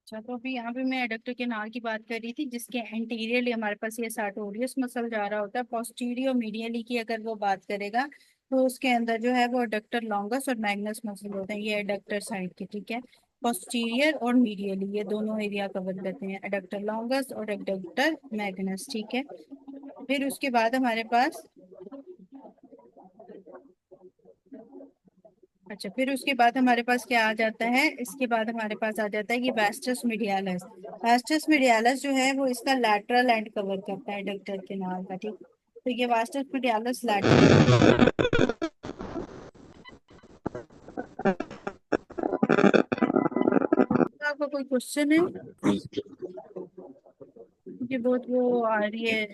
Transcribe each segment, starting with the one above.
अच्छा, तो अभी यहाँ पे मैं एडक्टर केनाल की बात कर रही थी, जिसके एंटीरियरली हमारे पास ये सार्टोरियस मसल जा रहा होता है। पोस्टीरियर मीडियली की अगर वो बात करेगा तो उसके अंदर जो है वो एडक्टर लॉन्गस और मैग्नस मसल होते हैं। ये एडक्टर साइड के, ठीक है। पोस्टीरियर और मीडियली ये दोनों एरिया कवर करते हैं, एडक्टर लॉन्गस और एडक्टर मैग्नस, ठीक है। फिर उसके बाद हमारे पास, अच्छा, फिर उसके बाद हमारे पास क्या आ जाता है, इसके बाद हमारे पास आ जाता है कि वास्टस मीडियालस। वास्टस मीडियालस जो है वो इसका लैटरल एंड कवर करता है डक्टर के नाल का, ठीक। तो ये वास्टस मीडियालस लैटरल। आपका कोई क्वेश्चन है? मुझे बहुत वो आ रही है,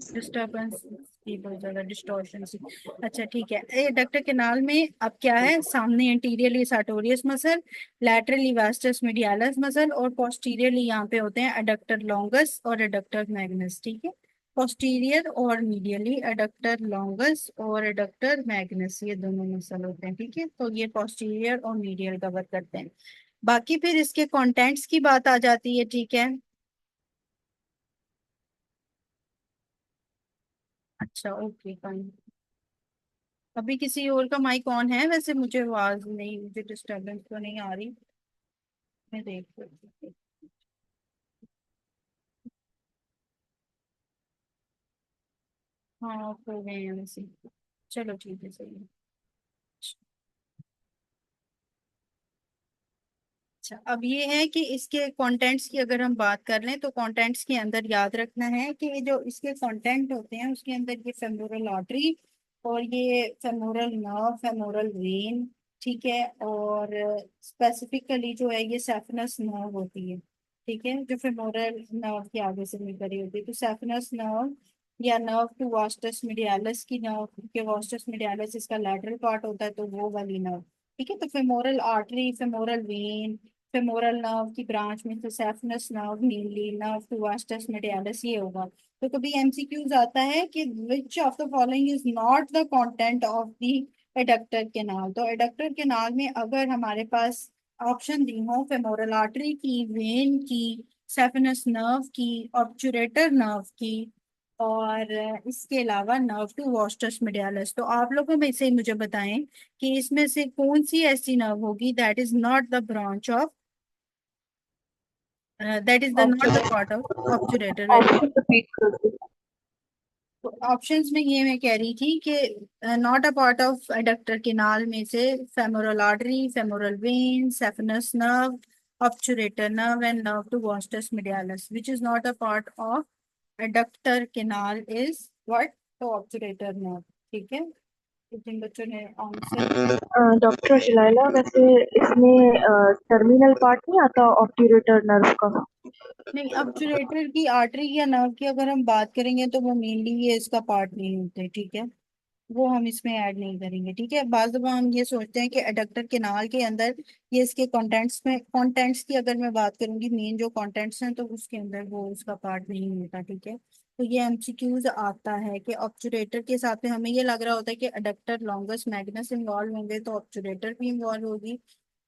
डिस्टरबेंस की बहुत ज्यादा डिस्टॉर्शन सी। अच्छा ठीक है, ये डक्टर केनाल में अब क्या है, सामने anteriorly sartorius muscle, laterally vastus medialis muscle, और पोस्टीरियरली यहाँ पे होते हैं एडक्टर लॉन्गस और एडक्टर मैग्नस, ठीक है। पोस्टीरियर और मीडियली एडक्टर लॉन्गस और एडक्टर मैग्नस, ये दोनों मसल होते हैं, ठीक है। तो ये पोस्टीरियर और मीडियल कवर करते हैं। बाकी फिर इसके कंटेंट्स की बात आ जाती है, ठीक है। अच्छा ओके फाइन। अभी किसी और का माइक ऑन है? वैसे मुझे आवाज नहीं, मुझे डिस्टरबेंस तो नहीं आ रही। मैं देख लेती हूँ। हाँ ऑफ हो गए हैं वैसे। चलो ठीक है, सही है। अच्छा, अब ये है कि इसके कंटेंट्स की अगर हम बात कर लें तो कंटेंट्स के अंदर याद रखना है कि ये जो इसके कंटेंट होते हैं उसके अंदर ये फेमोरल आर्टरी और ये फेमोरल नर्व, फेमोरल वेन, ठीक है। और स्पेसिफिकली जो है ये सेफनस नर्व होती है, ठीक है, जो फेमोरल नर्व के आगे से निकल रही होती है। तो सेफनस नर्व या नर्व टू वास्टस मीडियालस की नर्व के, वास्टस मीडियालस इसका लैटरल पार्ट होता है, तो वो वाली नर्व, ठीक है। तो femoral artery, femoral when, femoral nerve की ब्रांच में तो सेफनस नर्व, नीली नर्व टू वास्टस मीडियालिस, ये होगा। तो कभी एमसीक्यूज आता है कि which of the following is not the content of the adductor canal. तो एडक्टर केनाल में अगर हमारे पास ऑप्शन दी हो फेमोरल आर्टरी की, वेन की, सेफनस नर्व की, ऑब्चुरेटर नर्व की, और इसके अलावा नर्व टू वास्टस मीडियालिस, तो आप लोगों में से ही मुझे बताएं कि इसमें से कौन सी ऐसी नर्व होगी that is not the branch of, that is the not the option part of obturator, very good. Option repeat कर दो। तो ऑप्शंस में ये मैं कह रही थी कि not a part of adductor canal में से femoral artery, femoral vein, saphenous nerve, obturator nerve and nerve to vastus medialis, which is not a part of adductor canal is what, तो ऑब्चुरेटर नर्व, ठीक है। तो जिन बच्चों ने answer, doctor शिलाइला, वैसे इसमें टर्मिनल पार्ट नहीं आता ऑब्ट्यूरेटर नर्व का? नहीं, ऑब्चुरेटर की आर्टरी या नर्व की अगर हम बात करेंगे तो वो मेनली ये इसका पार्ट नहीं होते, ठीक है। वो हम इसमें ऐड नहीं करेंगे, ठीक है। बाज दफा हम ये सोचते हैं कि एडक्टर केनाल के अंदर ये इसके कंटेंट्स में, कंटेंट्स की अगर मैं बात करूंगी, मेन जो कंटेंट्स हैं तो उसके अंदर वो उसका पार्ट नहीं होता, ठीक है। तो ये एमसीक्यूज आता है कि ऑब्चुरेटर के साथ में हमें ये लग रहा होता है कि एडक्टर लॉन्गस मैग्नस इन्वॉल्व होंगे तो ऑब्चुरेटर भी इन्वॉल्व होगी।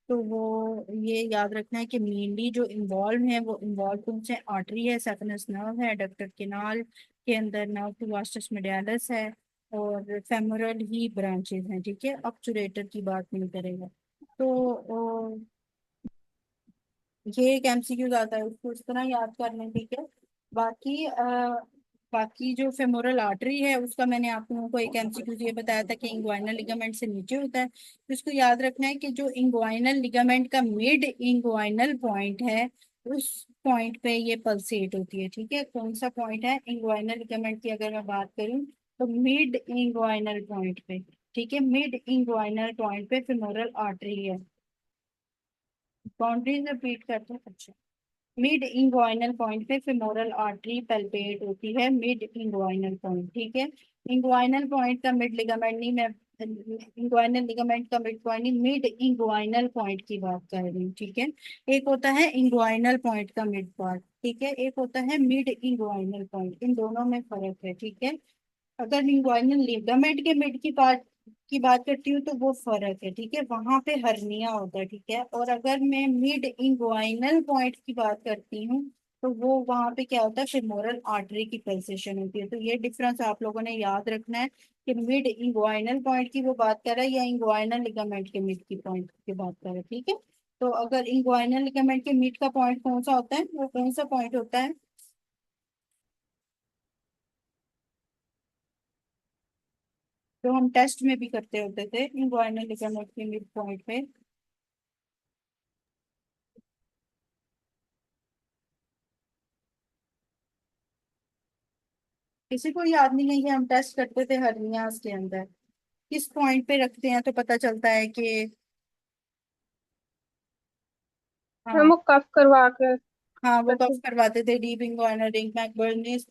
तो वो ये याद रखना है कि मेनली जो इन्वॉल्व है वो इन्वॉल्व कौन से, आर्टरी है, सेफनस नर्व है, एडक्टर केनाल के अंदर नर्व टू वास्टस मीडियालिस है, और फेमोरल ही ब्रांचेस हैं, ठीक है। ऑब्चुरेटर की बात नहीं करेगा। तो ये एक एमसीक्यू आता है, उसको इस तरह याद कर लें, ठीक है। बाकी बाकी जो फेमोरल आर्टरी है उसका मैंने आप लोगों को एक एमसीक्यू ये बताया था कि इंग्वाइनल लिगामेंट से नीचे होता है। तो इसको याद रखना है कि जो इंग्वाइनल लिगामेंट का मिड इंग्वाइनल पॉइंट है, उस पॉइंट पे ये पल्सेट होती है, ठीक है। कौन सा पॉइंट है इंग्वाइनल लिगामेंट की अगर मैं बात करूं, तो मिड इंग्वाइनल पॉइंट पे, ठीक है, मिड इंग्वाइनल पॉइंट पे फेमोरल आर्टरी है। बाउंड्रीज रिपीट करते हैं, अच्छा। मिड इंग्वाइनल पॉइंट पे फेमोरल आर्टरी पल्पेट होती है, मिड इंग्वाइनल पॉइंट, ठीक है। इंग्वाइनल पॉइंट का मिड लिगामेंट नहीं, मैं इंग्वाइनल लिगामेंट का मिड पॉइंट नहीं, मिड इंग्वाइनल पॉइंट की बात कर रही हूँ, ठीक है। एक होता है इंग्वाइनल पॉइंट का मिड पार्ट, ठीक है, एक होता है मिड इंग्वाइनल पॉइंट, इन दोनों में फर्क है, ठीक है। अगर इंग्वाइनल लिगामेंट के मिड की पार्ट की बात करती हूँ तो वो फर्क है, ठीक है, वहां पे हर्निया होता है, ठीक है। और अगर मैं मिड इंग्वाइनल पॉइंट की बात करती हूँ तो वो वहां पे क्या होता है, फेमोरल आर्टरी की पल्सेशन होती है। तो ये डिफरेंस आप लोगों ने याद रखना है कि मिड इंग्वाइनल पॉइंट की वो बात कर रहा है या इंग्वाइनल लिगामेंट के मिड की पॉइंट की बात कर रहा है, ठीक है। तो अगर इंग्वाइनल लिगामेंट के मिड का पॉइंट कौन सा होता है, वो कौन सा पॉइंट होता है, जो हम टेस्ट में भी करते होते थे इंग्वाइनल लिगामेंट के मिड पॉइंट पे। किसी को याद नहीं है कि हम टेस्ट करते थे हर्नियाज के अंदर किस पॉइंट पे रखते हैं तो पता चलता है कि, हम हाँ, वो कफ करवा के हाँ वो करते। कब करवाते थे, डीपिंग कॉर्नरिंग, मैकबर्नीस।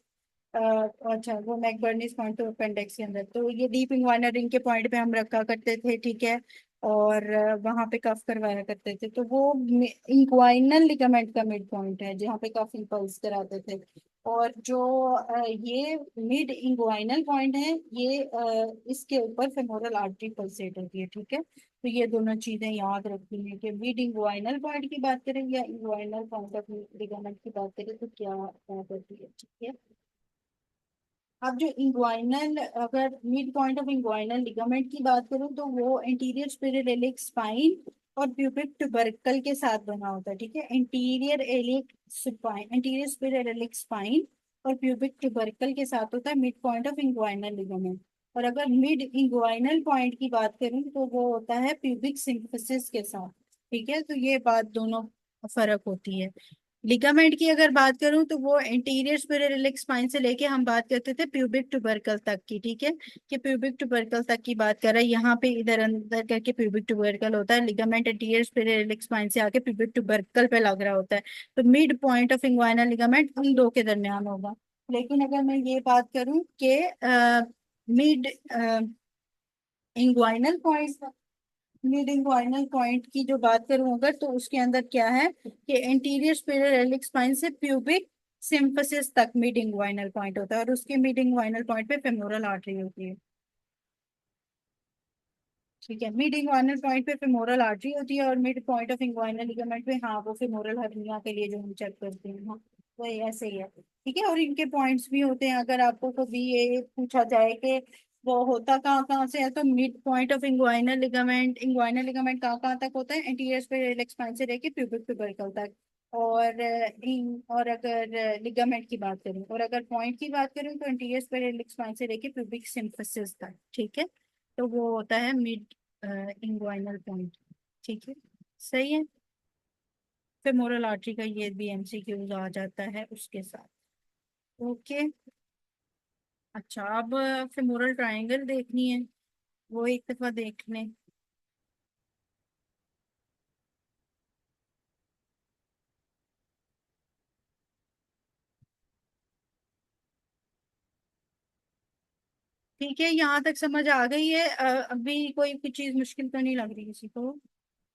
अच्छा, वो मैकबर्नीस पॉइंट तो अपेंडिक्स के अंदर, तो ये डीपिंग कॉर्नरिंग के पॉइंट पे हम रखा करते थे, ठीक है। और वहां पे कफ करवाया करते थे, तो वो इंक्वाइनल लिगामेंट का मिड पॉइंट है जहाँ पे कफ इंपल्स कराते थे। और जो ये मिड इंग्वाइनल पॉइंट है, ये इसके ऊपर फेमोरल आर्टरी पल्सेट होती है, ठीक है। तो ये दोनों चीजें याद रखनी है कि मिड इंग्वाइनल पॉइंट की बात करें या इंग्वाइनल पॉइंट ऑफ लिगामेंट की बात करें तो क्या बात होती है, ठीक है। अब जो इंग्वाइनल, अगर mid point of inguinal ligament की बात करूं तो वो इंटीरियर स्पिरल स्पाइन और प्यूबिक ट्यूबरकल के साथ बना होता है, ठीक है। Interior iliac spine, interior spiral spine और प्यूबिक ट्यूबरकल के साथ होता है mid point of inguinal ligament. और अगर मिड इंग्वाइनल पॉइंट की बात करूं तो वो होता है प्यूबिक सिम्फिसिस के साथ, ठीक है। तो ये बात दोनों फर्क होती है। लिगामेंट की अगर बात करूं तो वो इंटीरियर स्पिरल स्पाइन से लेके हम बात करते थे प्यूबिक ट्यूबरकल तक की, ठीक है। कि प्यूबिक ट्यूबरकल तक की बात कर रहा है, यहाँ पे इधर अंदर करके प्यूबिक ट्यूबरकल होता है, लिगामेंट इंटीरियर स्पिरल स्पाइन से आके प्यूबिक ट्यूबरकल पे लग रहा होता है। तो mid point of inguinal ligament उन दो के दरमियान होगा। लेकिन अगर मैं ये बात करूं कि mid inguinal point, mid inguinal point की जो बात करूं अगर, तो उसके अंदर क्या है कि इंटीरियर स्पिरल स्पाइन से प्यूबिक सिम्फिसिस तक मिड इंग्वाइनल पॉइंट होता है और उसके मिड इंग्वाइनल पॉइंट पे फेमोरल आर्टरी होती है, ठीक है। मिड इंग्वाइनल पॉइंट पे फेमोरल आर्टरी होती है और mid point of inguinal ligament पे, हाँ, वो फेमोरल हर्निया के लिए जो हम चेक करते हैं, हाँ, वो ऐसे ही है, ठीक है। और इनके पॉइंट्स भी होते हैं, अगर आपको कभी ये पूछा जाए कि वो होता कहाँ कहाँ से है, तो mid point of inguinal ligament कहाँ कहाँ तक होता है, एंटीरियर स्पाइनल स्पाइन से लेके प्यूबिक ट्यूबरकल तक। और और अगर लिगामेंट की बात करें और अगर पॉइंट की बात करें तो एंटीरियर स्पाइनल स्पाइन से लेके प्यूबिक सिम्फिसिस तक, ठीक है। तो वो होता है मिड इंग्वाइनल पॉइंट, ठीक है, सही है। फिर मोरल आर्टरी का ये भी एमसीक्यूज आ जाता है उसके साथ, ओके। अच्छा, अब फेमोरल ट्रायंगल देखनी है, वो एक दफा देख लें। ठीक है, यहाँ तक समझ आ गई है। अभी कोई भी चीज मुश्किल तो नहीं लग रही किसी को।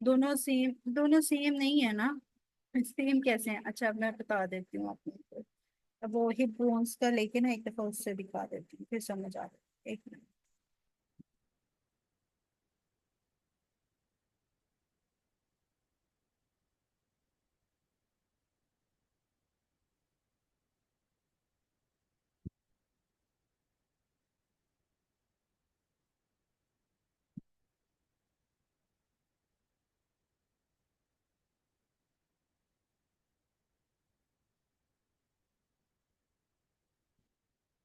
दोनों सेम नहीं है ना, सेम कैसे हैं, अच्छा मैं बता देती हूँ आपको। अब वो हिप बोन्स का लेके ना एक दफा उससे दिखा देती हूँ, फिर समझ आ जाए, एक मिनट।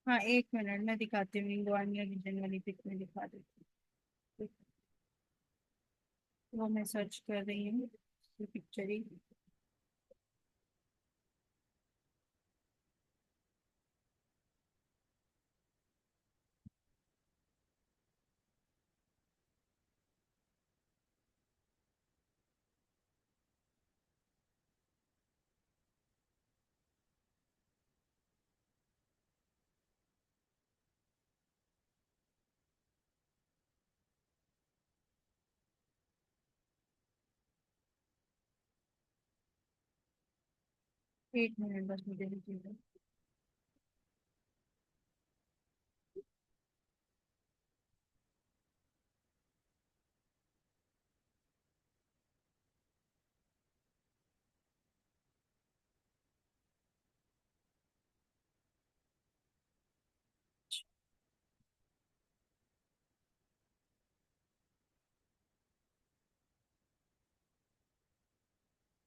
हाँ, एक मिनट में दिखाती हूँ, इंग्वानिया रीजन वाली पिक में दिखा देती हूँ। वो मैं सर्च कर रही हूँ पिक्चर ही। एक मिनट बस मुझे दीजिएगा।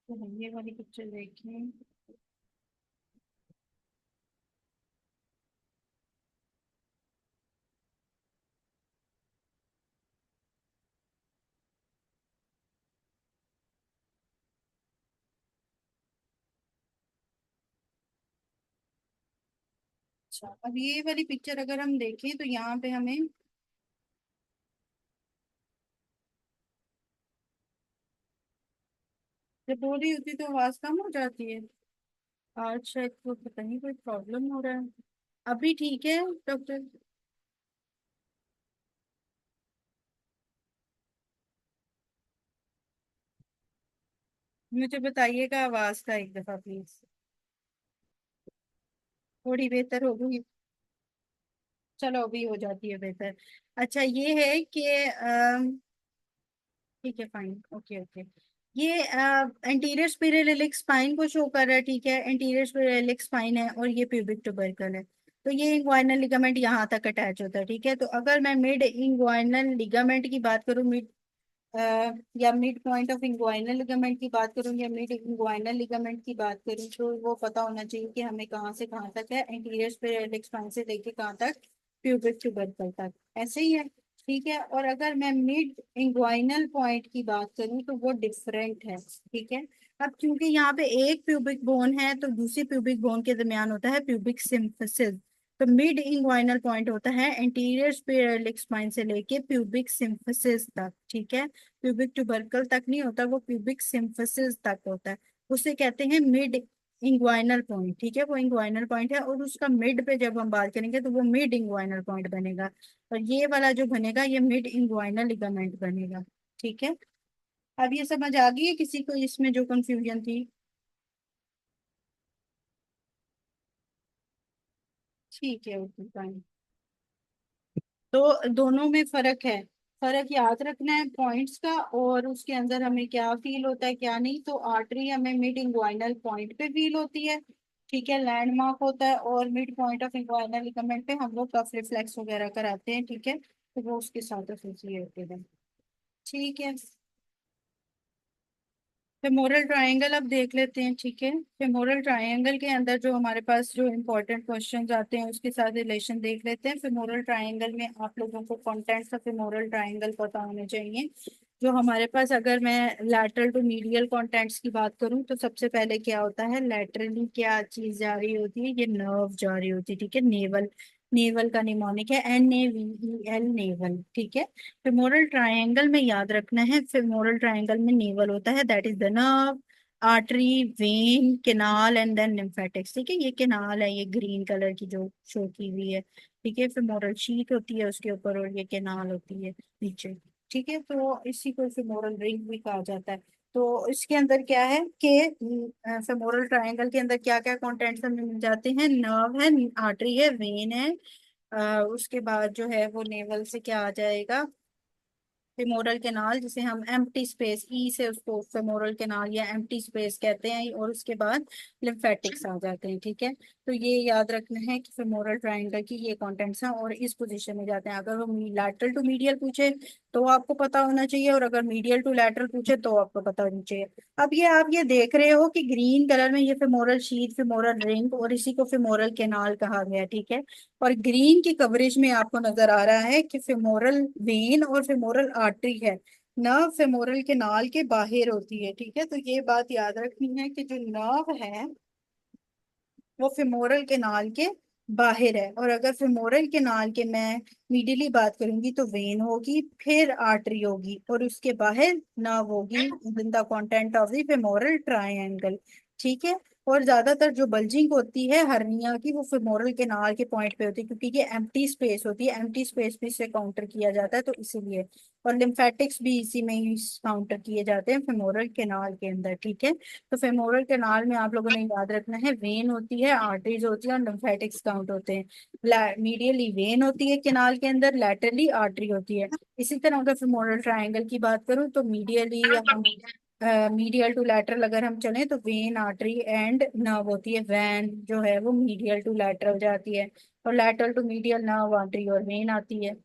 तो हम ये वाली पिक्चर देखें। अच्छा, अब ये वाली पिक्चर अगर हम देखें तो यहाँ पे हमें जब बोल रही होती तो आवाज कम हो जाती है। आज शायद को पता नहीं कोई प्रॉब्लम हो रहा है। अभी ठीक है डॉक्टर? मुझे बताइएगा आवाज का एक दफा प्लीज। थोड़ी बेहतर हो गई? चलो अभी हो जाती है बेहतर। अच्छा ये है कि ठीक है फाइन, ओके ओके। ये एंटीरियर स्पाइरल स्पाइन को शो कर रहा है, ठीक है, एंटीरियर स्पाइरल स्पाइन है और ये प्यूबिक ट्यूबरकल है। तो ये इंग्वाइनल लिगामेंट यहाँ तक अटैच होता है, ठीक है। तो अगर मैं मिड इंग्वाइनल लिगामेंट की बात करूँ, मिड या mid point of inguinal ligament की बात करूँ, या मिड इंग्वाइनल लिगामेंट की बात करूँ, तो वो पता होना चाहिए कि हमें कहाँ से कहाँ तक है, एंटीरियर स्पाइरल स्पाइन से लेके कहाँ तक, प्यूबिक ट्यूबरकल तक। ऐसे ही है, ठीक है। और अगर मैं मिड इंग्वाइनल पॉइंट की बात करूं तो वो डिफरेंट है, ठीक है। अब क्योंकि यहाँ पे एक प्यूबिक बोन है तो दूसरी प्यूबिक बोन के दरमियान होता है प्यूबिक सिम्फिसिस। तो मिड इंग्वाइनल पॉइंट होता है एंटीरियर स्पाइरल स्पाइन से लेके प्यूबिक सिम्फिसिस तक, ठीक है। प्यूबिक ट्यूबरकल तक नहीं होता, वो प्यूबिक सिम्फिसिस तक होता है। उसे कहते हैं मिड इंग्वाइनल पॉइंट, ठीक है। वो इंग्वाइनल पॉइंट है और उसका मिड पे जब हम बात करेंगे तो वो मिड इंग्वाइनल पॉइंट बनेगा। और ये वाला जो बनेगा ये मिड इंग्वाइनल लिगामेंट बनेगा, ठीक है। अब ये समझ आ गई है किसी को इसमें जो कंफ्यूजन थी? ठीक है, ओके फाइन। तो दोनों में फर्क है। फर्क याद रखना है पॉइंट्स का, और उसके अंदर हमें क्या फील होता है क्या नहीं। तो आर्टरी हमें मिड इंग्वाइनल पॉइंट पे फील होती है, ठीक है, लैंडमार्क होता है। और mid point of inguinal ligament पे हम लोग कफ रिफ्लेक्स वगैरह कराते हैं, ठीक है। तो वो उसके साथ एसोसिएटेड है, ठीक है। फेमोरल ट्रायंगल अब देख लेते हैं, ठीक है। फेमोरल ट्रायंगल के अंदर जो हमारे पास जो इम्पोर्टेंट क्वेश्चंस आते हैं उसके साथ रिलेशन देख लेते हैं। फेमोरल ट्रायंगल में आप लोगों को कंटेंट्स ऑफ फेमोरल ट्रायंगल पता होने चाहिए। जो हमारे पास, अगर मैं लैटरल टू मीडियल कंटेंट्स की बात करूं तो सबसे पहले क्या होता है, लैटरली क्या चीज जा रही होती है, ये नर्व जा रही होती है, ठीक है। नेवल, नेवल का निमोनिक है NAVEL, नेवल, ठीक है। फेमोरल ट्रायंगल में याद रखना है, फेमोरल ट्रायंगल में नेवल होता है, that is the nerve, artery, vein, canal and then lymphatics, ठीक है। ये केनाल है, ये ग्रीन कलर की जो शो की हुई है, ठीक है। फेमोरल शीथ होती है उसके ऊपर और ये केनाल होती है नीचे, ठीक है। तो इसी को फेमोरल रिंग भी कहा जाता है। तो इसके अंदर क्या है कि फेमोरल ट्रायंगल के अंदर क्या क्या कंटेंट्स हमें मिल जाते हैं, नर्व है, आर्टरी है, वेन है, उसके बाद जो है वो नेवल से क्या आ जाएगा, फेमोरल केनाल, जिसे हम एम्प्टी स्पेस, ई से उसको फेमोरल केनाल या एम्प्टी स्पेस कहते हैं। और उसके बाद लिम्फेटिक्स आ जाते हैं, ठीक है। तो ये याद रखना है कि फेमोरल ट्रायंगल की ये कंटेंट्स हैं और इस पोजीशन में जाते हैं। अगर वो लैटरल टू मीडियल पूछे तो आपको पता होना चाहिए, और अगर मीडियल टू लैटरल पूछे तो आपको पता होना चाहिए। अब ये आप ये देख रहे हो कि ग्रीन कलर में ये फेमोरल शीथ, फेमोरल रिंग और इसी को फेमोरल केनाल कहा गया, ठीक है। और ग्रीन की कवरेज में आपको नजर आ रहा है कि फेमोरल वेन और फेमोरल आर्टरी है, नर्व फेमोरल के नाल के बाहर होती है, ठीक है। तो ये बात याद रखनी है कि जो नर्व है वो फेमोरल केनाल के बाहर है। और अगर फेमोरल केनाल के मैं मीडियली बात करूंगी तो वेन होगी, फिर आर्टरी होगी और उसके बाहर नर्व होगी in the content of the femoral triangle, ठीक है। और ज्यादातर जो बल्जिंग होती है हर्निया की वो फेमोरल केनाल के पॉइंट पे होती है, क्योंकि ये एम्प्टी स्पेस होती है, एम्प्टी स्पेस भी इससे काउंटर किया जाता है, तो इसीलिए। और लिम्फेटिक्स भी इसी में ही काउंटर किए जाते हैं फेमोरल केनाल के अंदर, ठीक है। तो फेमोरल कैनाल में आप लोगों ने याद रखना है, वेन होती है, आर्टरीज होती है और लिम्फेटिक्स काउंट होते हैं। मीडियली वेन होती है कैनाल के अंदर, लैटरली आर्टरी होती है। इसी तरह अगर फेमोरल ट्रायंगल की बात करूं तो मीडियली हम मीडियल टू लैटरल अगर हम चलें तो वेन, आर्टरी एंड नर्व होती है। वैन जो है वो मीडियल टू लैटरल जाती है, और lateral to medial nerve, artery और वेन आती है।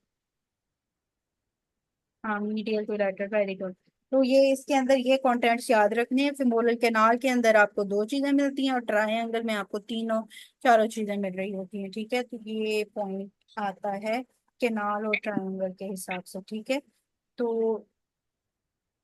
हाँ, medial to lateral, very good. तो ये इसके अंदर ये कंटेंट्स याद रखने हैं। फिमोरल कैनाल के अंदर आपको दो चीजें मिलती हैं और ट्रायंगल में आपको तीनों चारों चीजें मिल रही होती हैं, ठीक है। तो ये पॉइंट आता है कैनाल और ट्रायंगल के हिसाब से, ठीक है। तो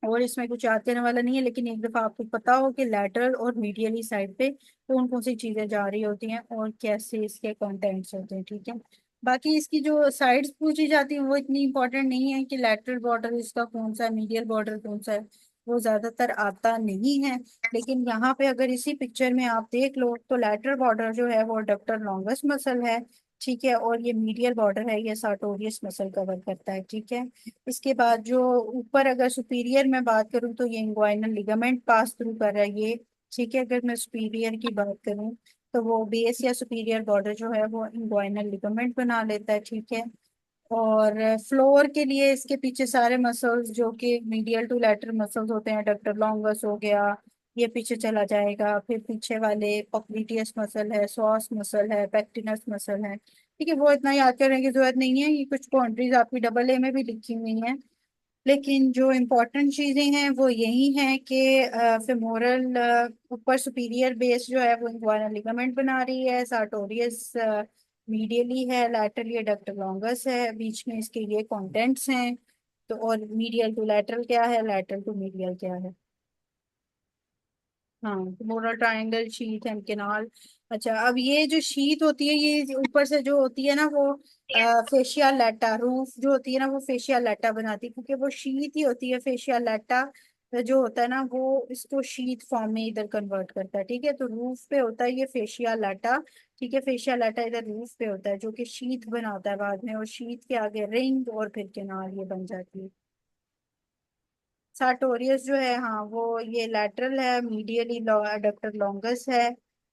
और इसमें कुछ याद करने वाला नहीं है, लेकिन एक दफा आपको पता हो कि लैटरल और मीडियली साइड पे कौन कौन सी चीजें जा रही होती हैं और कैसे इसके कंटेंट्स होते हैं, ठीक है। बाकी इसकी जो साइड्स पूछी जाती हैं वो इतनी इंपॉर्टेंट नहीं है कि लैटरल बॉर्डर इसका कौन सा है, मीडियल बॉर्डर कौन सा है, वो ज्यादातर आता नहीं है। लेकिन यहाँ पे अगर इसी पिक्चर में आप देख लो तो लैटरल बॉर्डर जो है वो अडक्टर लॉन्गस मसल है, ठीक है। और ये मीडियल बॉर्डर है, ये सार्टोरियस मसल कवर करता है, ठीक है। इसके बाद जो ऊपर अगर सुपीरियर में बात करूं तो ये इंग्वाइनल लिगामेंट पास थ्रू कर रहा है ये, ठीक है। अगर मैं सुपीरियर की बात करूं तो वो बेस या सुपीरियर बॉर्डर जो है वो इंग्वाइनल लिगामेंट बना लेता है, ठीक है। और फ्लोर के लिए इसके पीछे सारे मसल्स जो कि मीडियल टू लैटरल मसल्स होते हैं, डक्टर लॉन्गस हो गया, ये पीछे चला जाएगा। फिर पीछे वाले पॉप्लिटियस मसल है, सॉस मसल है, पेक्टिनस मसल है, ठीक है। वो इतना याद करने की जरूरत नहीं है, ये कुछ बाउंड्रीज आपकी डबल ए में भी लिखी हुई हैं। लेकिन जो इम्पोर्टेंट चीजें हैं वो यही हैं कि फेमोरल ऊपर सुपीरियर बेस जो है वो इंग्वाइनल लिगामेंट बना रही है, सार्टोरियस मीडियली है, लैटरल ये डक्टर लॉन्गस है, बीच में इसके ये कंटेंट्स हैं। तो और मीडियल टू लैटरल क्या है, लैटरल टू मीडियल क्या है। हाँ, moral triangle sheath and canal. अच्छा, अब ये जो शीथ होती है ये ऊपर से जो होती है ना वो फेशिया लेटा, रूफ जो होती है ना वो फेशिया लेटा बनाती है, क्योंकि वो शीथ ही होती है। फेशिया लेटा जो होता है ना वो इसको शीथ फॉर्म में इधर कन्वर्ट करता है, ठीक है। तो रूफ पे होता है ये फेशिया लेटा, ठीक है। फेशिया लेटा इधर रूफ पे होता है जो कि शीथ बनाता है बाद में, और शीथ के आगे रिंग और फिर केनाल ये बन जाती है। सार्टोरियस जो है, हाँ वो ये लैटरल है, मीडियली एडक्टर लॉन्गस है।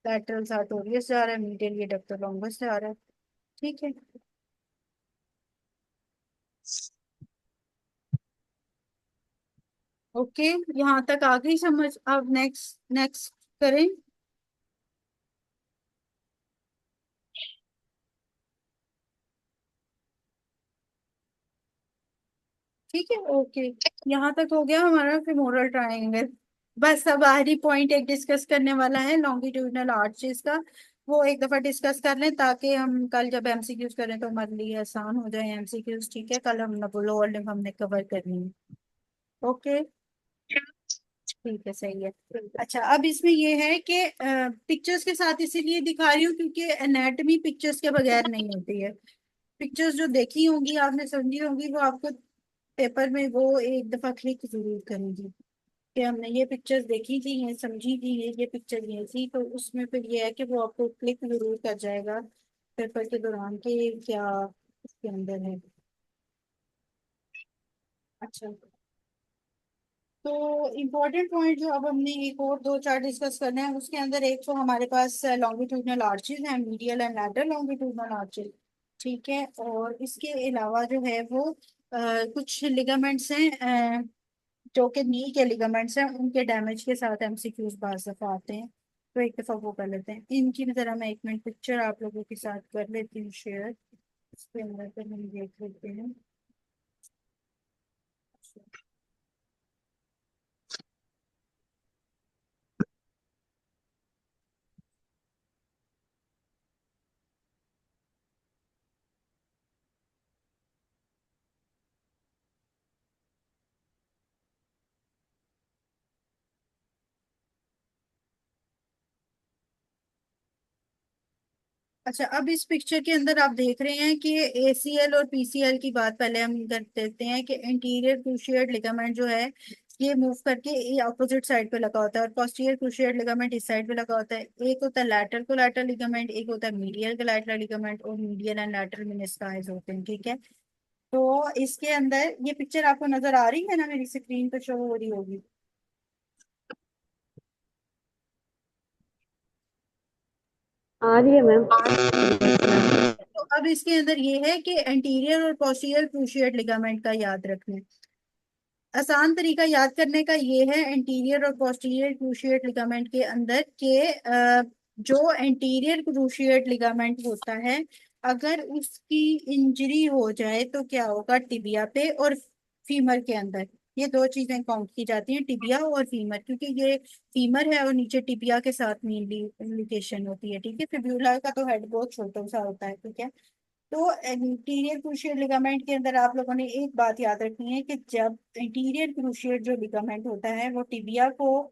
लैटरल सार्टोरियस जा रहा है, मीडियल एडक्टर लॉन्गस जा रहा है, ठीक है। ओके, यहाँ तक आ गई समझ। अब नेक्स्ट नेक्स्ट करें। ठीक है, ओके। यहाँ तक हो गया हमारा फिमोरल ट्रायंगल। बस अब आखिरी पॉइंट एक डिस्कस करने वाला है लॉन्गिट्यूडिनल आर्चेस का। वो एक दफा डिस्कस कर लें ताकि हम कल जब एमसीक्यूज करें तो हमारे लिए आसान हो जाए एमसीक्यूज, ठीक है। कल हम लोअर लिम्ब हमने कवर करनी है। ओके, ठीक है, सही है। अच्छा, अब इसमें ये है कि पिक्चर्स के साथ इसीलिए दिखा रही हूँ क्योंकि एनाटमी पिक्चर्स के बगैर नहीं होती है। पिक्चर्स जो देखी होंगी आपने, समझी होंगी, वो आपको पेपर में वो एक दफा क्लिक जरूर करेंगी कि हमने ये पिक्चर्स देखी थी, ये समझी थी, ये पिक्चर ये थी। तो उसमें फिर ये है कि वो आपको क्लिक जरूर कर जाएगा पेपर के दौरान कि क्या इसके अंदर है। अच्छा, तो इम्पोर्टेंट पॉइंट जो अब हमने एक और दो चार डिस्कस करने हैं उसके अंदर, एक तो हमारे पास लॉन्गिट्यूडनल आर्चेज हैं, medial and lateral longitudinal arches, ठीक है। और इसके अलावा जो है वो कुछ लिगामेंट्स हैं जो कि नी के लिगामेंट्स हैं, उनके डैमेज के साथ एमसीक्यूज बाज दफा आते हैं। तो एक दफा वो कर लेते हैं। इनकी जरा मैं एक मिनट पिक्चर आप लोगों के साथ कर लेती हूँ शेयर। इसके अंदर फिर हम देख लेते हैं। अच्छा, अब इस पिक्चर के अंदर आप देख रहे हैं कि एसीएल और पीसीएल की बात पहले हम कर देते हैं कि इंटीरियर क्रूशिएट लिगामेंट जो है ये मूव करके ये अपोजिट साइड पे लगा होता है, और पोस्टीरियर क्रूशिएट लिगामेंट इस साइड पे लगा होता है। एक होता है लैटरल कोलैटरल लिगामेंट, एक होता है मीडियल कोलैटरल लिगामेंट, और मीडियल एंड लैटरल मेनिस्कस होते हैं, ठीक है। तो इसके अंदर ये पिक्चर आपको नजर आ रही है ना, मेरी स्क्रीन पे शो हो रही होगी। आ रही है मैम। तो अब इसके अंदर ये है कि एंटीरियर और पोस्टीरियर क्रूशिएट लिगामेंट का याद रखना है। आसान तरीका याद करने का ये है एंटीरियर और पोस्टीरियर क्रूशिएट लिगामेंट के अंदर के जो एंटीरियर क्रूशिएट लिगामेंट होता है, अगर उसकी इंजरी हो जाए तो क्या होगा टिबिया पे और फीमर के अंदर, ये दो चीजें काउंट की जाती हैं, टिबिया और फीमर, क्योंकि ये फीमर है और नीचे टिबिया के साथ मेनली लोकेशन होती है। ठीक है, फिब्यूला का तो हेड बहुत छोटा सा होता है। ठीक है, तो इंटीरियर क्रूशियल लिगामेंट के अंदर आप लोगों ने एक बात याद रखनी है कि जब इंटीरियर क्रूशियल जो लिगामेंट होता है वो टिबिया को,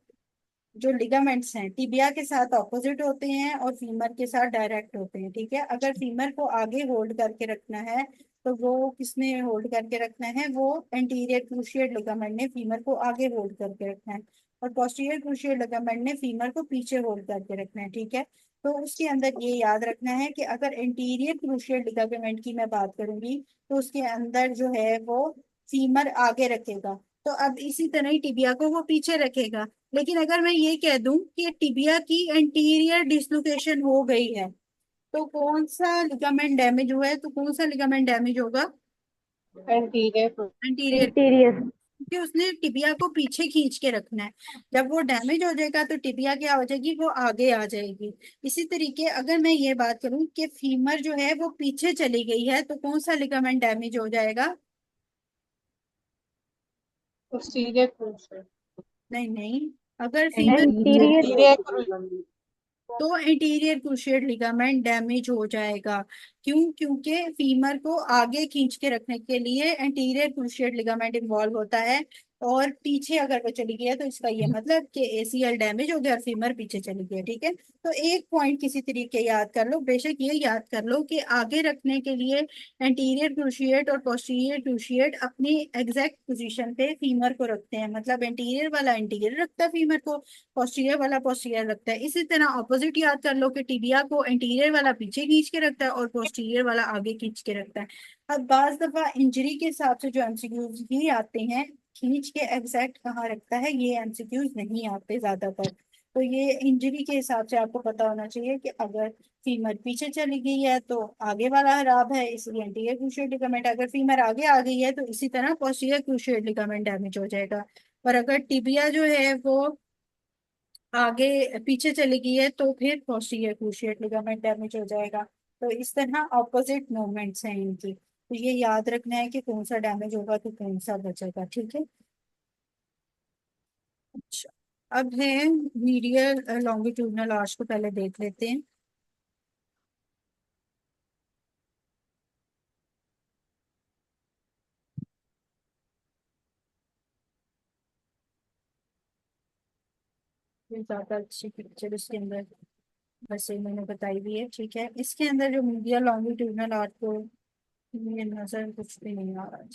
जो लिगामेंट्स हैं टिबिया के साथ ऑपोजिट होते हैं और फीमर के साथ डायरेक्ट होते हैं। ठीक है, अगर फीमर को आगे होल्ड करके रखना है तो वो किसने होल्ड करके रखना है, वो एंटीरियर क्रूशियल लिगामेंट ने फीमर को आगे होल्ड करके रखना है, और पोस्टीरियर क्रूशियल लिगामेंट ने फीमर को पीछे होल्ड करके रखना है। ठीक है, तो उसके अंदर ये याद रखना है कि अगर एंटीरियर क्रूशियल लिगामेंट की मैं बात करूंगी तो उसके अंदर जो है वो फीमर आगे रखेगा, तो अब इसी तरह ही टिबिया को वो पीछे रखेगा। लेकिन अगर मैं ये कह दूं कि टिबिया की एंटीरियर डिसलोकेशन हो गई है, तो कौन सा लिगामेंट डैमेज हुआ है, तो कौन सा लिगामेंट डैमेज होगा, एंटीरियर। Anterior, interior. क्योंकि उसने टिबिया को पीछे खींच के रखना है। जब वो डैमेज हो जाएगा तो टिबिया क्या हो जाएगी, वो आगे आ जाएगी। इसी तरीके अगर मैं ये बात करूं कि फीमर जो है वो पीछे चली गई है, तो कौन सा लिगामेंट डैमेज हो जाएगा, पोस्टीरियर क्रूशियल। नहीं नहीं, अगर फीमर पीछे, एंटीरियर। तो इंटीरियर क्रूशिएट लिगामेंट डैमेज हो जाएगा। क्यों, क्योंकि फीमर को आगे खींच के रखने के लिए इंटीरियर क्रूशिएट लिगामेंट इन्वॉल्व होता है, और पीछे अगर वो चली गई है तो इसका ये मतलब कि एसीएल डैमेज हो गया और फीमर पीछे चली गई है। ठीक है, तो एक पॉइंट किसी तरीके याद कर लो, बेशक ये याद कर लो कि आगे रखने के लिए एंटीरियर क्रूशिएट और पोस्टीरियर क्रूशिएट अपनी एग्जैक्ट पोजीशन पे फीमर को रखते हैं, मतलब एंटीरियर वाला इंटीरियर रखता है फीमर को, पोस्टीरियर वाला पोस्टीरियर रखता है। इसी तरह ऑपोजिट याद कर लो कि टिबिया को इंटीरियर वाला पीछे खींच के रखता है और पोस्टीरियर वाला आगे खींच के रखता है। अब बाज दफा इंजरी के हिसाब से जो एमसीक्यूज ही आते हैं, खींच के एग्जैक्ट कहाँ रखता है, ये एमसीक्यूज नहीं आते ज्यादातर। तो ये इंजरी के हिसाब से आपको पता होना चाहिए कि अगर फीमर पीछे चली गई है तो आगे वाला खराब है, इसलिए एंटीरियर क्रूशियल लिगामेंट, अगर फीमर आगे आ गई है तो इसी तरह पोस्टीरियर क्रूशियल लिगामेंट डैमेज हो जाएगा। और अगर टिबिया जो है वो आगे पीछे चली गई है तो फिर पोस्टीरियर क्रूशिएट लिगामेंट डैमेज हो जाएगा। तो इस तरह ऑपोजिट मूवमेंट्स हैं इनकी, तो ये याद रखना है कि कौन सा डैमेज होगा तो कौन सा बचेगा। ठीक है, अच्छा, अब है मीडियल लॉन्गिट्यूडनल आर्च को पहले देख लेते हैं। ये ज्यादा अच्छी पिक्चर इसके अंदर वैसे मैंने बताई हुई है। ठीक है, इसके अंदर जो मीडियल लॉन्गिट्यूडनल आर्च को, ये नजर कुछ भी नहीं आ रहा है।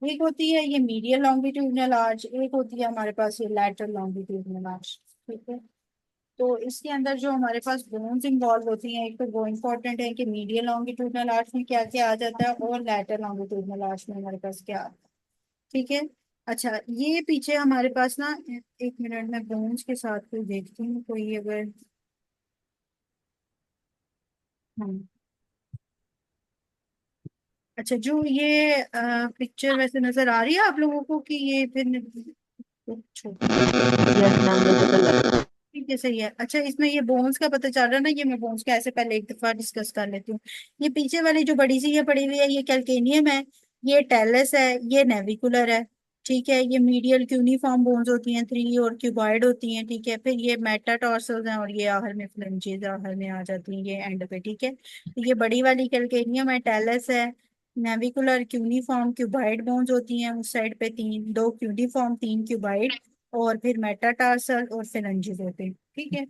एक होती है ये मीडियल लॉन्गिट्यूडनल आर्च, एक होती है हमारे पास ये लैटरल लॉन्गिट्यूडनल आर्च। ठीक है, तो इसके अंदर जो हमारे पास बोन्स इंवॉल्व होती हैं, एक तो वो इम्पोर्टेंट है कि मीडियल लॉन्गिट्यूडनल आर्च में क्या क्या आ जाता है और लैटरल लॉन्गिट्यूडनल आर्च में हमारे पास क्या आता है। ठीक है, अच्छा, ये पीछे हमारे पास ना, एक मिनट में बोन्स के साथ कोई देखती हूँ, कोई अगर, हाँ, अच्छा, जो ये पिक्चर वैसे नजर आ रही है आप लोगों को कि ये फिर छोटी, यस मैम, मुझे तो लग ठीक है, सही है। अच्छा, इसमें ये बोन्स का पता चल रहा है ना, ये मैं बोन्स का ऐसे पहले एक दफा डिस्कस कर लेती हूँ। ये पीछे वाली जो बड़ी सी ये पड़ी हुई है, ये कैल्केनियम है, ये टेलस है, ये नेविकुलर है। ठीक है, ये मीडियल क्यूनिफॉर्म बोन्स होती हैं, थ्री और क्यूबॉइड होती हैं। ठीक है, फिर ये मेटाटार्सल्स हैं और ये आखिर में फ्लेंजेस आखिर में आ जाती हैं ये एंड पे। ठीक है, तो ये बड़ी वाली कैल्केनियम है, टेलस है, नेविकुलर क्यूनिफॉर्म क्यूबॉइड बोन्स होती हैं उस साइड पे, तीन, दो क्यूनिफॉर्म, तीन क्यूबॉइड, और फिर मेटाटार्सल और फिलेंजिस होते हैं। ठीक है,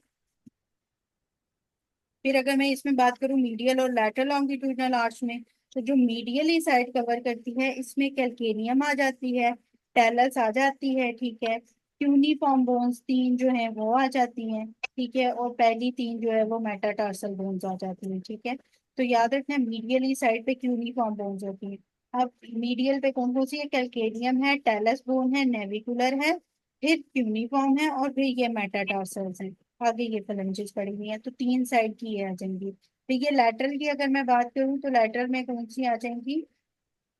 फिर अगर मैं इसमें बात करूं मीडियल और लैटरल लॉन्गिट्यूडनल आर्च में, तो जो मीडियली साइड कवर करती है इसमें कैल्केनियम आ जाती है, टेलस आ जाती है। ठीक है, क्यूनिफॉर्म बोन्स तीन जो है वो आ जाती हैं। ठीक है, और पहली तीन जो है वो मेटाटार्सल बोन्स आ जाती हैं। ठीक है, तो याद रखना मीडियली साइड पे क्यूनिफॉर्म बोन्स होती हैं। अब मीडियल पे कौन कौन सी है, कैल्केनियम है, टेलस बोन है, नेविकुलर है, फिर क्यूनिफॉर्म है, और फिर ये मेटाटार्सल्स हैं। आगे ये फलेंजेस पड़ी हुई हैं, तो तीन साइड की ये आ जाएंगी। तो ये लैटरल की अगर मैं बात करूं तो लैटरल में कौन सी आ जाएंगी,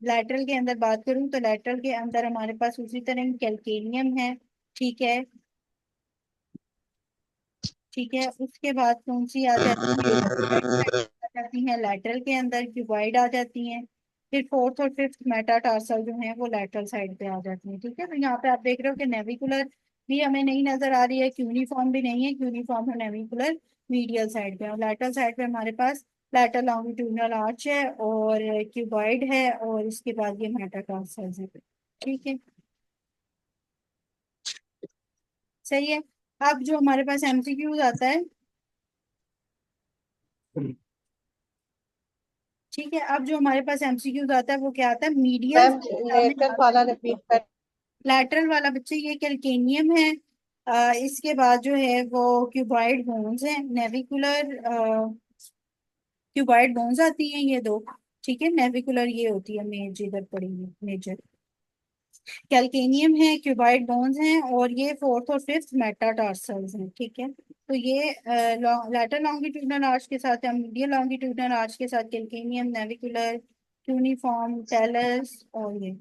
लैटरल के अंदर बात करूं तो लैटरल के अंदर हमारे पास उसी तरह कैल्केनियम है। ठीक है, ठीक है, उसके बाद कौन सी आ जाती है, जाती हैं लैटरल के अंदर, क्यूबॉइड आ जाती हैं। फिर फोर्थ और फिफ्थ मेटाटार्सल जो है वो लैटरल साइड पे आ जाती हैं। ठीक है, तो यहाँ पे आप देख रहे हो कि नेविकुलर भी हमें नहीं नजर आ रही है, क्यूनिफॉर्म भी नहीं है, क्यूनिफॉर्म और नेविकुलर मीडियल साइड पे, और लैटरल साइड पे हमारे पास लैटरल लॉन्गिट्यूडिनल आर्च है और क्यूबॉइड है और इसके बाद ये मेटाटार्सल्स है। ठीक है, सही है। अब जो हमारे पास एमसीक्यूज आता है, ठीक है, अब जो हमारे पास एमसीक्यूज आता है वो क्या आता है, मीडियल। मैम लेटर वाला रिपीट कर। लैटरल वाला बच्चे ये कैल्केनियम है। इसके बाद जो है वो क्यूबॉइड बोन्स है, नेविकुलर क्यूबॉइड बोन्स आती हैं ये दो। ठीक है, नेविकुलर ये होती है मेज इधर पड़ी हुई मेजर, कैल्केनियम है, क्यूबाइड बोन्स हैं, और ये फोर्थ और फिफ्थ मेटाटार्सल्स हैं। ठीक है, तो ये लैटर लॉन्गिट्यूडनल आर्च के साथ या मीडियल लॉन्गिट्यूडनल आर्च के साथ कैल्केनियम, नेविकुलर, क्यूनिफॉर्म, टेलस और ये।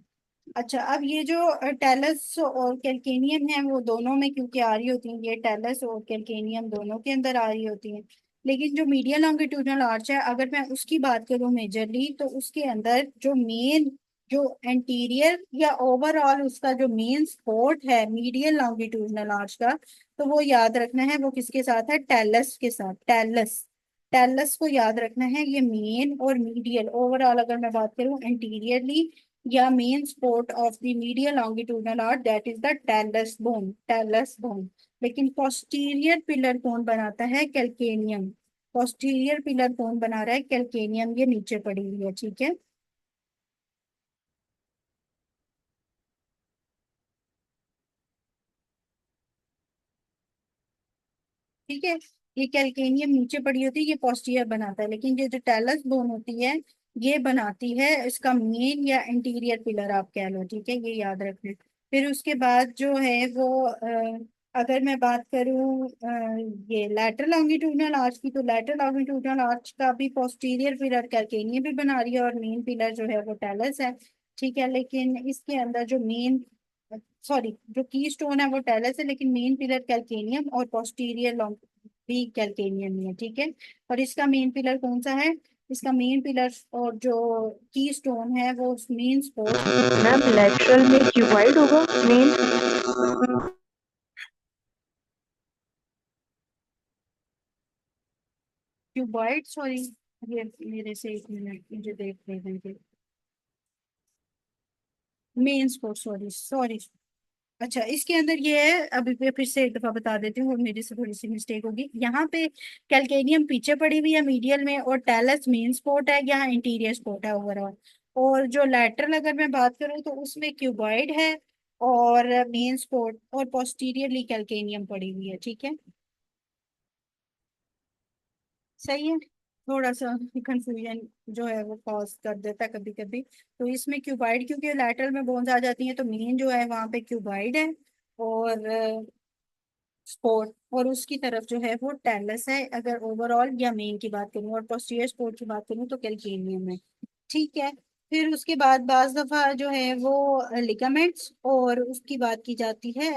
अच्छा, अब ये जो टेलस और कैल्केनियम है वो दोनों में क्योंकि आ रही होती हैं, ये टेलस और कैल्केनियम दोनों के अंदर आ रही होती हैं। लेकिन जो मीडियल लॉन्गिट्यूडनल आर्च है अगर मैं उसकी बात करूं मेजरली, तो उसके अंदर जो मेन, जो एंटीरियर या ओवरऑल उसका जो मेन सपोर्ट है मीडियल लॉन्गिट्यूडनल आर्च का, तो वो याद रखना है वो किसके साथ है, टेलस के साथ। टेलस, टेलस को याद रखना है, ये मेन और मीडियल ओवरऑल अगर मैं बात करूं एंटीरियरली या main support of the medial longitudinal arch, that is the talus bone, talus bone. लेकिन पोस्टीरियर पिलर कौन बनाता है, कैल्केनियम। पोस्टीरियर पिलर कौन बना रहा है, कैल्केनियम, ये नीचे पड़ी हुई है। ठीक है, ठीक है, ये कैल्केनियम नीचे पड़ी होती है, ये पोस्टीरियर बनाता है, लेकिन ये जो टेलस बोन होती है ये बनाती है इसका मेन या इंटीरियर पिलर आप कह लो। ठीक है, ये याद रखना है। फिर उसके बाद जो है वो अगर मैं बात करूं ये लैटरल लॉन्गिट्यूडनल आर्च की, तो लैटरल लॉन्गिट्यूडनल आर्च का भी पोस्टीरियर पिलर कैल्केनियम भी बना रही है और मेन पिलर जो है वो टेलस है। ठीक है, लेकिन इसके अंदर जो मेन, सॉरी, जो की स्टोन है वो टेलस है, लेकिन मेन पिलर कैल्केनियम और पोस्टीरियर लॉन्ग भी कैल्केनियम ही है। ठीक है, और इसका मेन पिलर कौन सा है, इसका मेन पिलर और जो की स्टोन है वो मेन सपोर्ट, मैम लेटरल में क्यूबॉइड होगा मेन। क्यूबॉइड, सॉरी, ये मेरे से एक मिनट मुझे देख लेने दे, मेन सपोर्ट, सॉरी सॉरी। अच्छा, इसके अंदर ये है, अभी मैं फिर से एक दफा बता देती हूँ, मेरे से थोड़ी सी मिस्टेक होगी यहाँ पे। कैल्केनियम पीछे पड़ी हुई है मीडियल में, और टेलस मेन स्पोर्ट है, यहाँ इंटीरियर स्पोर्ट है ओवरऑल। और जो लैटरल अगर मैं बात करूँ तो उसमें क्यूबॉइड है और मेन स्पोर्ट, और पोस्टीरियरली कैल्केनियम पड़ी हुई है। ठीक है, सही है। थोड़ा सा कंफ्यूजन जो है वो कॉज कर देता है कभी कभी। तो इसमें क्यूबाइड, क्योंकि लैटरल में बोन्स आ जाती हैं तो मेन जो है वहां पे क्यूबाइड है और स्पोर्ट, और उसकी तरफ जो है वो टेलस है अगर ओवरऑल या मेन की बात करूँ, और पोस्टीरियर स्पोर्ट की बात करूँ तो कैल्केनियम है। ठीक है, फिर उसके बाद बाज दफा जो है वो लिगामेंट्स और उसकी बात की जाती है,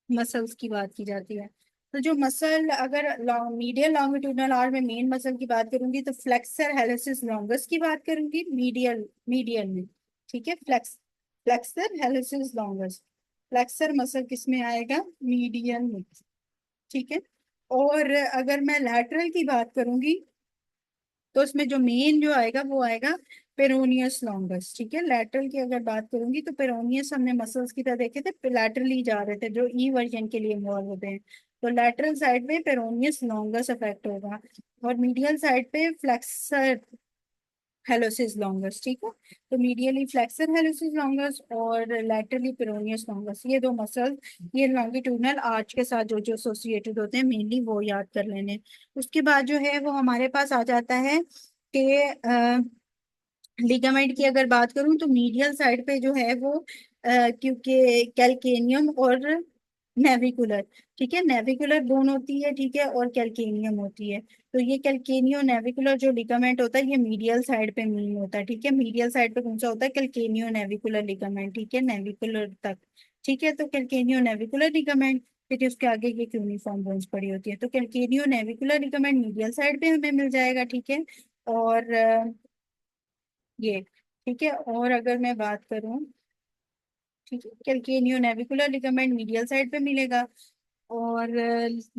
मसल्स की बात की जाती है। तो जो मसल, अगर मीडियल लॉन्गिट्यूडनल आर्म में मेन मसल की बात करूंगी तो फ्लेक्सर हेलिसिस लॉन्गस की बात करूंगी मीडियल, मीडियल में। ठीक है, फ्लेक्सर हेलिसिस लॉन्गस, फ्लेक्सर मसल किस में आएगा, मीडियल में। ठीक है, और अगर मैं लैटरल की बात करूंगी तो उसमें जो मेन जो आएगा वो आएगा पेरोनियस लॉन्गस। ठीक है, लैटरल की अगर बात करूंगी तो पेरोनियस हमने मसल्स की तरह देखे थे, लैटरली जा रहे थे जो ई वर्जन के लिए इन्वॉल्व होते हैं। तो लैटरल साइड पे पेरोनियस लॉन्गस अफेक्ट होगा, और मीडियल साइड पे फ्लेक्सर हेलोसिस लॉन्गस। ठीक है, तो मीडियली फ्लेक्सर हेलोसिस लॉन्गस और लैटरली पेरोनियस लॉन्गस, ये दो मसल ये लॉन्गिट्यूडनल आर्च के साथ जो जो एसोसिएटेड होते हैं मेनली, वो याद कर लेने। उसके बाद जो है वो हमारे पास आ जाता है कि लिगामेंट की अगर बात करूं तो मीडियल साइड पे जो है वो क्योंकि कैल्केनियम और नेविकुलर, ठीक है, नेविकुलर बोन होती है, ठीक है, और कैल्केनियम होती है। तो ये कैल्केनियो नेविकुलर जो लिगामेंट होता है ये मीडियल साइड पे मेन होता है। ठीक है, मीडियल साइड पे कौन सा होता है, कैल्केनियो नेविकुलर लिगामेंट। ठीक है, नेविकुलर तक। ठीक है, तो कैल्केनियो नेविकुलर लिगामेंट। फिर उसके आगे ये क्यूनिफॉर्म बोन्स पड़ी होती है। तो कैल्केनियो नेविकुलर लिगामेंट मीडियल साइड पे हमें मिल जाएगा, ठीक है। और ये ठीक है। और अगर मैं बात करूं, ठीक है, कैल्केनियो नेविकुलर लिगामेंट मीडियल साइड पे मिलेगा। और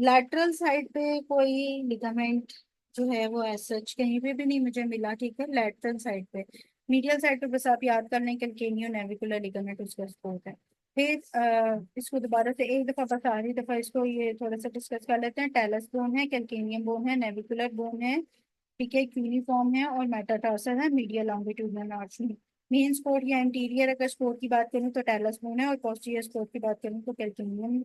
लैटरल साइड पे कोई लिगामेंट जो है वो एज सच कहीं पे भी नहीं मुझे मिला, ठीक है। लैटरल साइड पे, मीडियल साइड पे बस आप याद कर लें कैल्केनियो नेविकुलर लिगामेंट उसका स्पोर्ट है। फिर इसको दोबारा से एक दफा, बस आखिरी दफा इसको ये थोड़ा सा डिस्कस कर लेते हैं। टेलस बोन है, कैल्केनियम बोन है, नेविकुलर बोन है, ठीक है, क्यूनिफॉर्म है और मेटाटार्सल है मीडियल लॉन्गिट्यूडनल आर्च में। मेन स्पोर्ट या इंटीरियर अगर स्पोर्ट की बात करूं तो टेलस बोन है, और पोस्टीरियर स्पोर्ट की बात करूं तो कैल्केनियम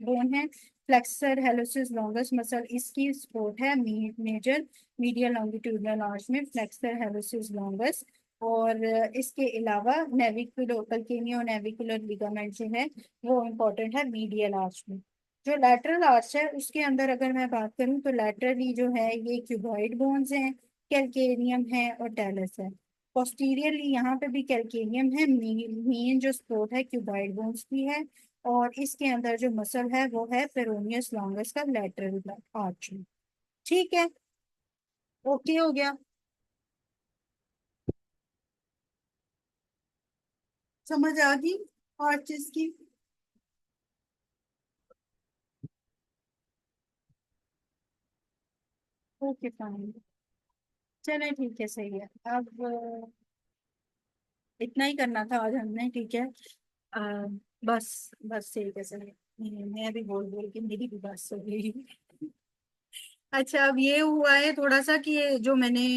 बोन है। फ्लेक्सर हेलोसिस लॉन्गस मसल इसकी स्पोर्ट है मेजर मीडियल लॉन्गिट्यूडनल आर्च में, फ्लेक्सर हेलोसिस लॉन्गस। और इसके अलावा नेविकुलर कैल्केनियो नेविकुलर लिगामेंट जो है वो इम्पोर्टेंट है मीडियल आर्च में। जो लैटरल आर्च है उसके अंदर अगर मैं बात करूं तो लैटरली जो है ये क्यूबॉइड बोन्स हैं, कैल्केनियम है और टेलस है। पोस्टीरियरली यहाँ पे भी कैल्केनियम है, मेन जो स्पोर्ट है क्यूबॉइड बोन्स की है। और इसके अंदर जो मसल है वो है पेरोनियस लॉन्गस का लैटरल आर्च में, ठीक है। ओके हो गया, समझ आ गई आर्चेस की। ओके फाइन, चले ठीक है, सही है। अब इतना ही करना था आज हमने, ठीक है। अ, बस ठीक है, सही है। मैं भी बोल बोल के मेरी भी बात सुन गई। अच्छा, अब ये हुआ है थोड़ा सा कि ये जो मैंने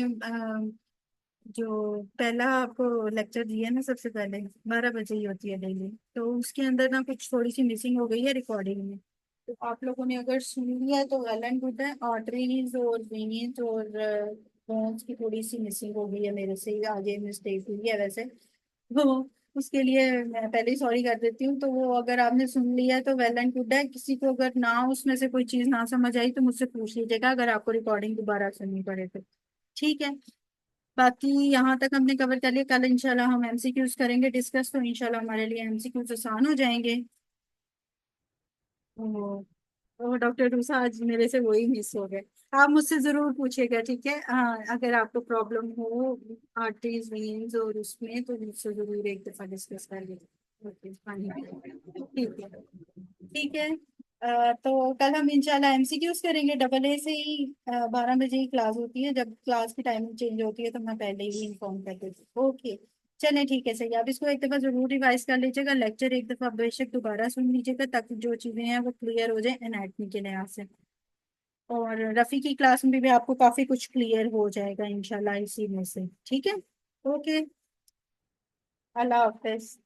जो पहला आपको लेक्चर दिया ना, सबसे पहले 12 बजे ही होती है डेली, तो उसके अंदर ना कुछ थोड़ी सी मिसिंग हो गई है रिकॉर्डिंग में। तो आप लोगों ने अगर सुन लिया है तो वेल एंड गुड है। आर्टरीज और वेन्स और बोन्स की थोड़ी सी मिसिंग हो गई है, मेरे से ही आगे मिस्टेक हुई है वैसे। तो उसके लिए मैं पहले ही सॉरी कर देती हूँ। तो वो अगर आपने सुन लिया है तो वेल एंड गुड है। किसी को अगर ना उसमें से कोई चीज ना समझ आई तो मुझसे पूछ लीजिएगा, अगर आपको रिकॉर्डिंग दोबारा सुननी पड़े तो, ठीक है। बाकी यहाँ तक हमने कवर कर लिया। कल इंशाल्लाह हम एमसीक्यूज करेंगे डिस्कस, तो इंशाल्लाह हमारे लिए एमसीक्यूज आसान हो जाएंगे। ओ, तो डॉक्टर रूसा आज मेरे से वही मिस हो गए। आप मुझसे जरूर पूछिएगा, ठीक है। हाँ, अगर आपको प्रॉब्लम हो आर्टरीज वेन्स और उसमें तो मुझसे जरूर एक दफा डिस्कस कर लीजिए। ओके फाइन, ठीक है, ठीक है। तो कल हम इंशाल्लाह एमसीक्यूज करेंगे। डबल ए से ही 12 बजे ही क्लास होती है। जब क्लास की टाइमिंग चेंज होती है तो मैं पहले ही इन्फॉर्म कर देती हूँ। ओके, चलें ठीक है, सही। आप इसको एक दफा जरूर रिवाइज कर लीजिएगा, लेक्चर एक दफा बेशक दोबारा सुन लीजिएगा, ताकि जो चीजें हैं वो क्लियर हो जाए एनाटमी के लिहाज से। और रफी की क्लास में भी आपको काफी कुछ क्लियर हो जाएगा इंशाल्लाह इसी में से, ठीक है। ओके, अल्लाह हाफिज।